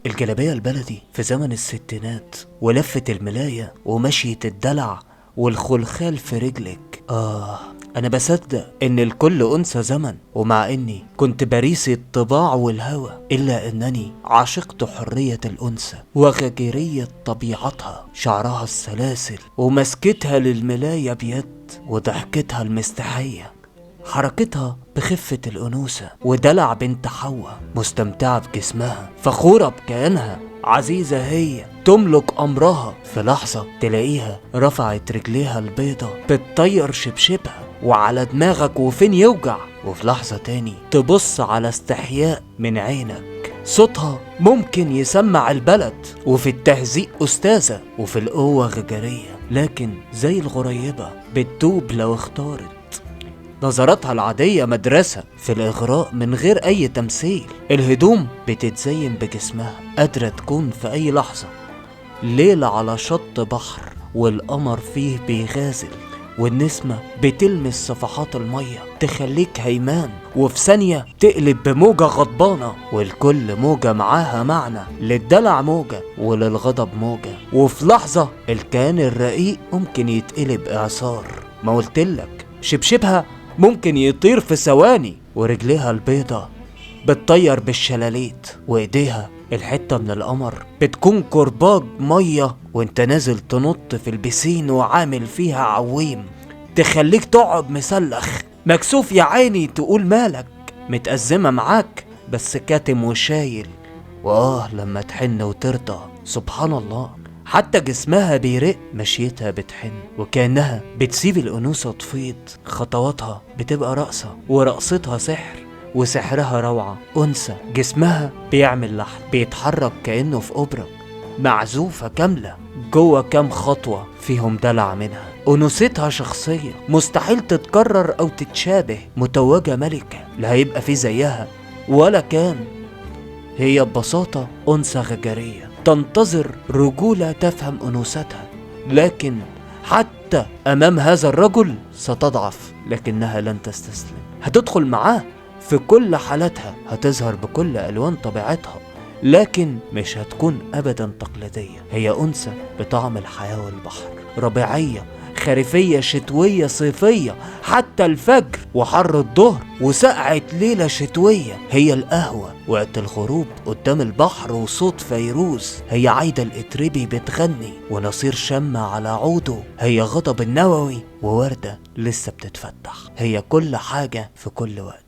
الجلابية البلدي في زمن الستينات ولفة الملاية ومشية الدلع والخلخال في رجلك. أنا بصدق إن الكل أنثى زمن، ومع إني كنت بريس الطباع والهوى إلا إنني عشقت حرية الأنثى وغجرية طبيعتها، شعرها السلاسل ومسكتها للملاية بيد وضحكتها المستحية، حركتها بخفة الأنوثة ودلع بنت حواء، مستمتعة بجسمها، فخورة بكيانها، عزيزة هي تملك أمرها. في لحظة تلاقيها رفعت رجليها البيضة بتطير شبشبها وعلى دماغك وفين يوجع، وفي لحظة تاني تبص على استحياء من عينك. صوتها ممكن يسمع البلد، وفي التهزيء أستاذة، وفي القوة غجرية، لكن زي الغريبة بتدوب لو اختارت. نظراتها العادية مدرسة في الإغراء من غير أي تمثيل. الهدوم بتتزين بجسمها، قادرة تكون في أي لحظة. ليلة على شط بحر والقمر فيه بيغازل، والنسمة بتلمس صفحات المية تخليك هيمان، وفي ثانية تقلب بموجة غضبانة، والكل موجة معاها معنى، للدلع موجة وللغضب موجة، وفي لحظة الكيان الرقيق ممكن يتقلب إعصار. ما قلتلك شبشبها ممكن يطير في ثواني، ورجليها البيضة بتطير بالشلاليت، وايديها الحتة من القمر بتكون كرباج مية وانت نازل تنط في البسين وعامل فيها عويم، تخليك تقعد مسلخ مكسوف يا عيني، تقول مالك، متأزمة معاك بس كاتم وشايل. لما تحن وترضى سبحان الله، حتى جسمها بيرق، مشيتها بتحن وكأنها بتسيب الأنوثة تفيض، خطواتها بتبقى رقصة ورقصتها سحر وسحرها روعة. أنثى جسمها بيعمل لحن بيتحرك كأنه في أوبرا معزوفة كاملة، جوه كام خطوة فيهم دلع منها. أنوثتها شخصية مستحيل تتكرر أو تتشابه، متوجة ملكة لا هيبقى في زيها ولا كان. هي ببساطة أنثى غجرية تنتظر رجولة تفهم أنوثتها، لكن حتى أمام هذا الرجل ستضعف، لكنها لن تستسلم. هتدخل معاه في كل حالاتها، هتظهر بكل ألوان طبيعتها، لكن مش هتكون أبدا تقليدية. هي أنثى بطعم الحياة والبحر، ربيعية خريفية شتوية صيفية، حتى الفجر وحر الظهر وسقعة ليلة شتوية. هي القهوة وقت الغروب قدام البحر وصوت فيروز. هي عايدة الإتربي بتغني ونصير شمة على عوده. هي غضب النووي ووردة لسه بتتفتح. هي كل حاجة في كل وقت.